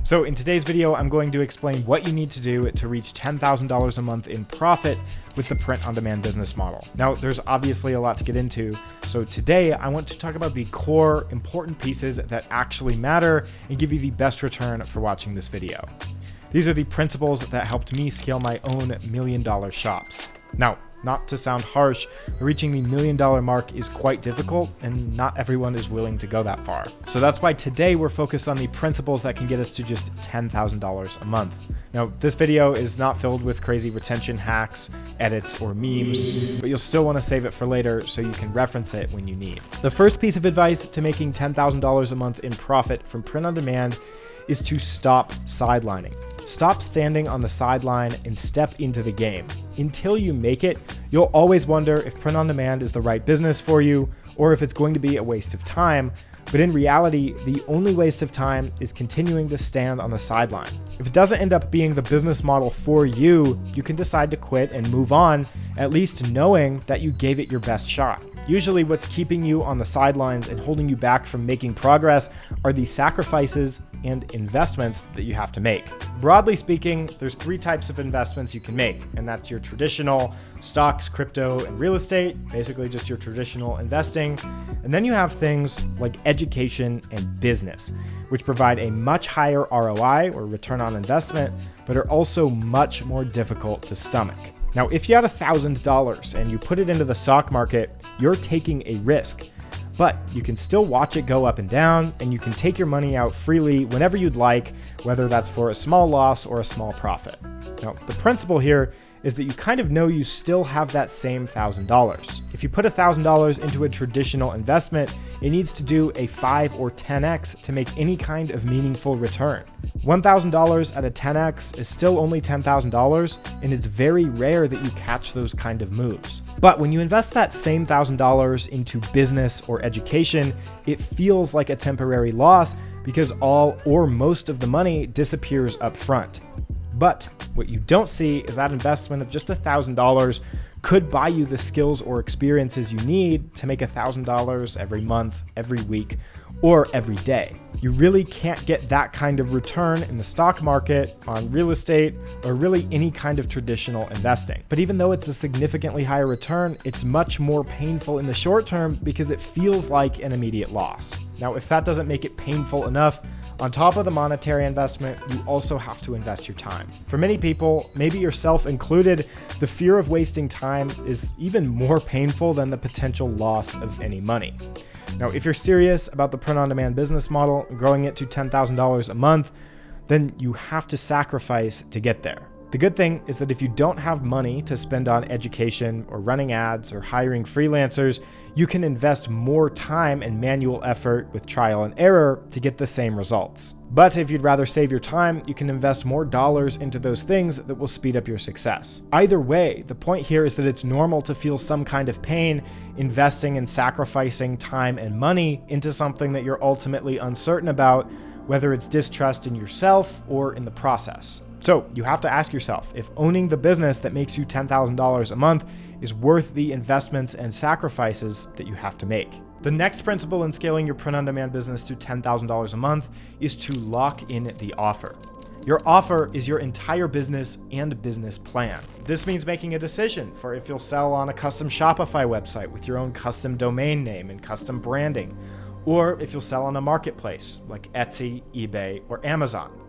So in today's video, I'm going to explain what you need to do to reach $10,000 a month in profit with the print-on-demand business model. Now, there's obviously a lot to get into. So today I want to talk about the core important pieces that actually matter and give you the best return for watching this video. These are the principles that helped me scale my own $1 million shops. Now, not to sound harsh, reaching the $1 million mark is quite difficult and not everyone is willing to go that far. So that's why today we're focused on the principles that can get us to just $10,000 a month. Now, this video is not filled with crazy retention hacks, edits, or memes, but you'll still want to save it for later so you can reference it when you need. The first piece of advice to making $10,000 a month in profit from print on demand is to stop sidelining. Stop standing on the sideline and step into the game. Until you make it, you'll always wonder if print on demand is the right business for you or if it's going to be a waste of time. But in reality, the only waste of time is continuing to stand on the sideline. If it doesn't end up being the business model for you, you can decide to quit and move on, at least knowing that you gave it your best shot. Usually what's keeping you on the sidelines and holding you back from making progress are the sacrifices and investments that you have to make. Broadly speaking, there's 3 types of investments you can make, and that's your traditional stocks, crypto, and real estate, basically just your traditional investing. And then you have things like education and business, which provide a much higher ROI or return on investment, but are also much more difficult to stomach. Now, if you had $1,000 and you put it into the stock market, you're taking a risk, but you can still watch it go up and down, and you can take your money out freely whenever you'd like, whether that's for a small loss or a small profit. Now, the principle here is that you kind of know you still have that same $1,000. If you put $1,000 into a traditional investment, it needs to do a 5 or 10x to make any kind of meaningful return. $1,000 at a 10x is still only $10,000, and it's very rare that you catch those kind of moves. But when you invest that same $1,000 into business or education, it feels like a temporary loss because all or most of the money disappears up front. But what you don't see is that investment of just $1,000 could buy you the skills or experiences you need to make $1,000 every month, every week, or every day. You really can't get that kind of return in the stock market, on real estate, or really any kind of traditional investing. But even though it's a significantly higher return, it's much more painful in the short term because it feels like an immediate loss. Now, if that doesn't make it painful enough, on top of the monetary investment, you also have to invest your time. For many people, maybe yourself included, the fear of wasting time is even more painful than the potential loss of any money. Now, if you're serious about the print-on-demand business model and growing it to $10,000 a month, then you have to sacrifice to get there. The good thing is that if you don't have money to spend on education or running ads or hiring freelancers, you can invest more time and manual effort with trial and error to get the same results. But if you'd rather save your time, you can invest more dollars into those things that will speed up your success. Either way, the point here is that it's normal to feel some kind of pain investing and sacrificing time and money into something that you're ultimately uncertain about, whether it's distrust in yourself or in the process. So you have to ask yourself if owning the business that makes you $10,000 a month is worth the investments and sacrifices that you have to make. The next principle in scaling your print-on-demand business to $10,000 a month is to lock in the offer. Your offer is your entire business and business plan. This means making a decision for if you'll sell on a custom Shopify website with your own custom domain name and custom branding, or if you'll sell on a marketplace like Etsy, eBay, or Amazon.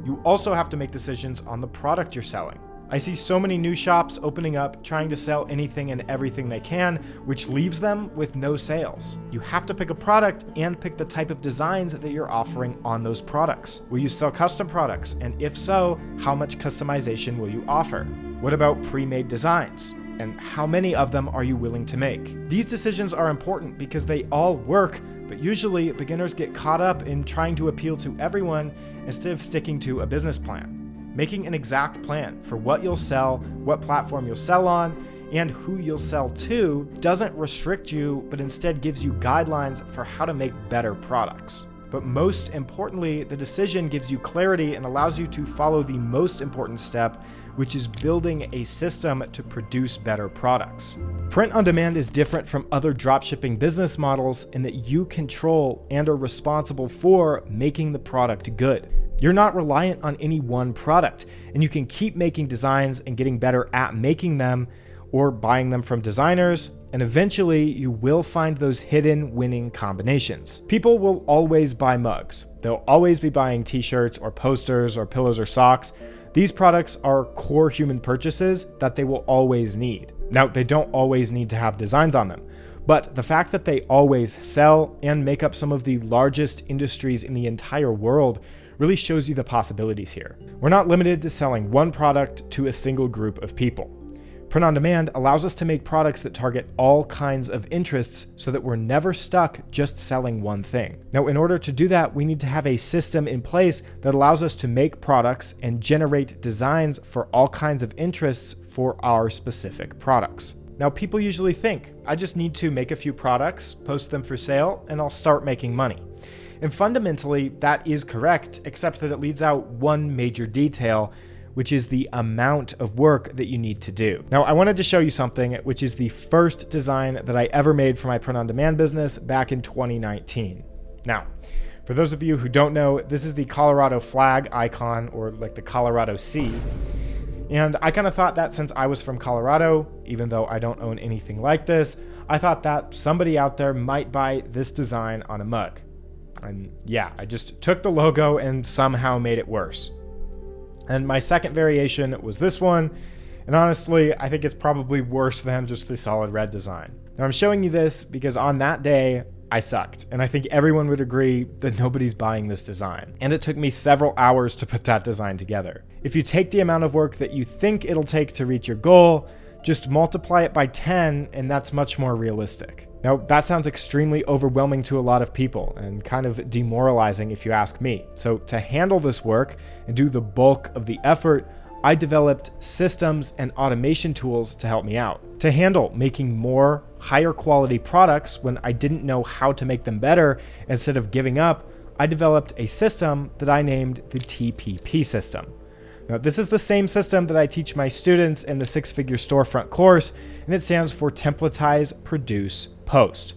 You also have to make decisions on the product you're selling. I see so many new shops opening up trying to sell anything and everything they can, which leaves them with no sales. You have to pick a product and pick the type of designs that you're offering on those products. Will you sell custom products? And if so, how much customization will you offer? What about pre-made designs? And how many of them are you willing to make? These decisions are important because they all work, but usually beginners get caught up in trying to appeal to everyone instead of sticking to a business plan. Making an exact plan for what you'll sell, what platform you'll sell on, and who you'll sell to doesn't restrict you, but instead gives you guidelines for how to make better products. But most importantly, the decision gives you clarity and allows you to follow the most important step, which is building a system to produce better products. Print on demand is different from other dropshipping business models in that you control and are responsible for making the product good. You're not reliant on any one product, and you can keep making designs and getting better at making them or buying them from designers, and eventually you will find those hidden winning combinations. People will always buy mugs. They'll always be buying t-shirts or posters or pillows or socks. These products are core human purchases that they will always need. Now, they don't always need to have designs on them, but the fact that they always sell and make up some of the largest industries in the entire world really shows you the possibilities here. We're not limited to selling one product to a single group of people. Print on demand allows us to make products that target all kinds of interests so that we're never stuck just selling one thing. Now, in order to do that, we need to have a system in place that allows us to make products and generate designs for all kinds of interests for our specific products. Now, people usually think, I just need to make a few products, post them for sale, and I'll start making money. And fundamentally, that is correct, except that it leaves out one major detail, which is the amount of work that you need to do. Now, I wanted to show you something, which is the first design that I ever made for my print-on-demand business back in 2019. Now, for those of you who don't know, this is the Colorado flag icon, or like the Colorado Sea. And I kind of thought that since I was from Colorado, even though I don't own anything like this, I thought that somebody out there might buy this design on a mug. And yeah, I just took the logo and somehow made it worse. And my second variation was this one. And honestly, I think it's probably worse than just the solid red design. Now, I'm showing you this because on that day, I sucked. And I think everyone would agree that nobody's buying this design. And it took me several hours to put that design together. If you take the amount of work that you think it'll take to reach your goal, just multiply it by 10, and that's much more realistic. Now, that sounds extremely overwhelming to a lot of people and kind of demoralizing if you ask me. So to handle this work and do the bulk of the effort, I developed systems and automation tools to help me out. To handle making more, higher quality products when I didn't know how to make them better, instead of giving up, I developed a system that I named the TPP system. Now, this is the same system that I teach my students in the 6-figure storefront course, and it stands for Templatize, Produce, Post.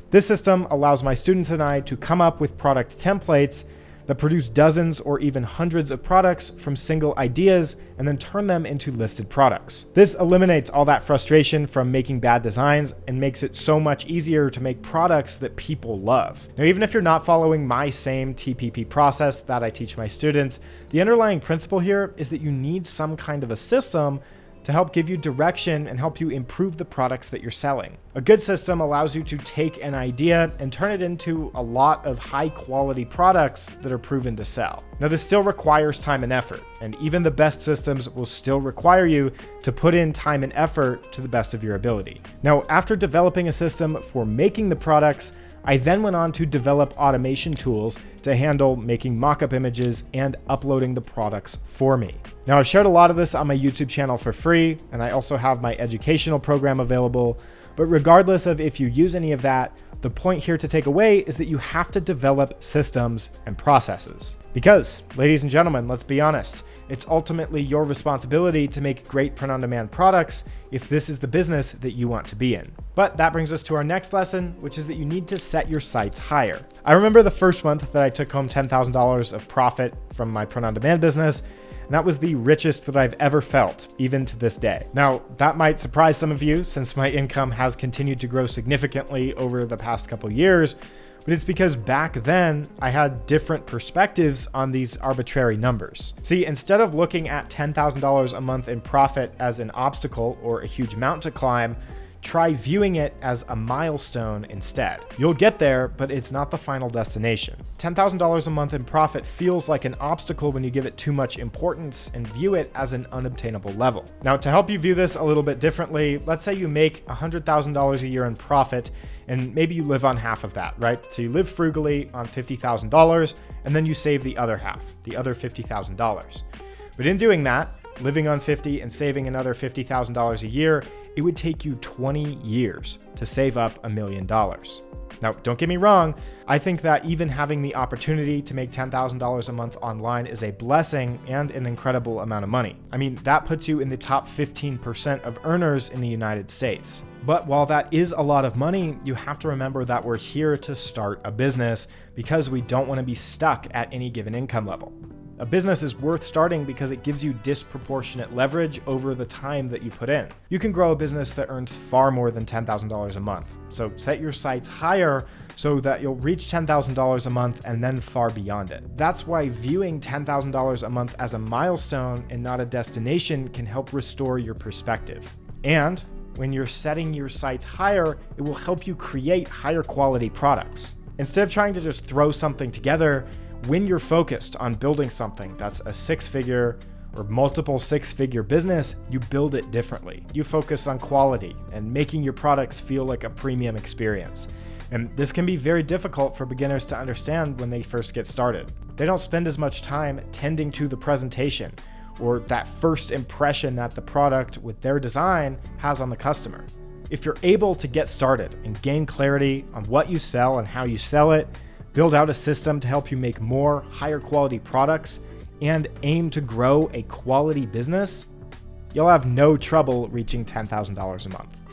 This system allows my students and I to come up with product templates that produce dozens or even hundreds of products from single ideas and then turn them into listed products. This eliminates all that frustration from making bad designs and makes it so much easier to make products that people love. Now, even if you're not following my same TPP process that I teach my students, the underlying principle here is that you need some kind of a system to help give you direction and help you improve the products that you're selling. A good system allows you to take an idea and turn it into a lot of high quality products that are proven to sell. Now, this still requires time and effort, and even the best systems will still require you to put in time and effort to the best of your ability. Now, after developing a system for making the products, I then went on to develop automation tools to handle making mock-up images and uploading the products for me. Now, I've shared a lot of this on my YouTube channel for free, and I also have my educational program available. But regardless of if you use any of that, the point here to take away is that you have to develop systems and processes. Because, ladies and gentlemen, let's be honest, it's ultimately your responsibility to make great print-on-demand products if this is the business that you want to be in. But that brings us to our next lesson, which is that you need to set your sights higher. I remember the first month that I took home $10,000 of profit from my print-on-demand business, and that was the richest that I've ever felt, even to this day. Now, that might surprise some of you since my income has continued to grow significantly over the past couple years, but it's because back then I had different perspectives on these arbitrary numbers. See, instead of looking at $10,000 a month in profit as an obstacle or a huge mountain to climb, try viewing it as a milestone instead. You'll get there, but it's not the final destination. $10,000 a month in profit feels like an obstacle when you give it too much importance and view it as an unobtainable level. Now, to help you view this a little bit differently, let's say you make $100,000 a year in profit, and maybe you live on half of that, right? So you live frugally on $50,000, and then you save the other half, the other $50,000. But in doing that, living on 50 and saving another $50,000 a year, it would take you 20 years to save up $1 million. Now, don't get me wrong, I think that even having the opportunity to make $10,000 a month online is a blessing and an incredible amount of money. I mean, that puts you in the top 15% of earners in the United States. But while that is a lot of money, you have to remember that we're here to start a business because we don't want to be stuck at any given income level. A business is worth starting because it gives you disproportionate leverage over the time that you put in. You can grow a business that earns far more than $10,000 a month. So set your sights higher so that you'll reach $10,000 a month and then far beyond it. That's why viewing $10,000 a month as a milestone and not a destination can help restore your perspective. And when you're setting your sights higher, it will help you create higher quality products. Instead of trying to just throw something together, when you're focused on building something that's a six-figure or multiple six-figure business, you build it differently. You focus on quality and making your products feel like a premium experience. And this can be very difficult for beginners to understand when they first get started. They don't spend as much time tending to the presentation or that first impression that the product with their design has on the customer. If you're able to get started and gain clarity on what you sell and how you sell it, build out a system to help you make more higher quality products, and aim to grow a quality business, you'll have no trouble reaching $10,000 a month.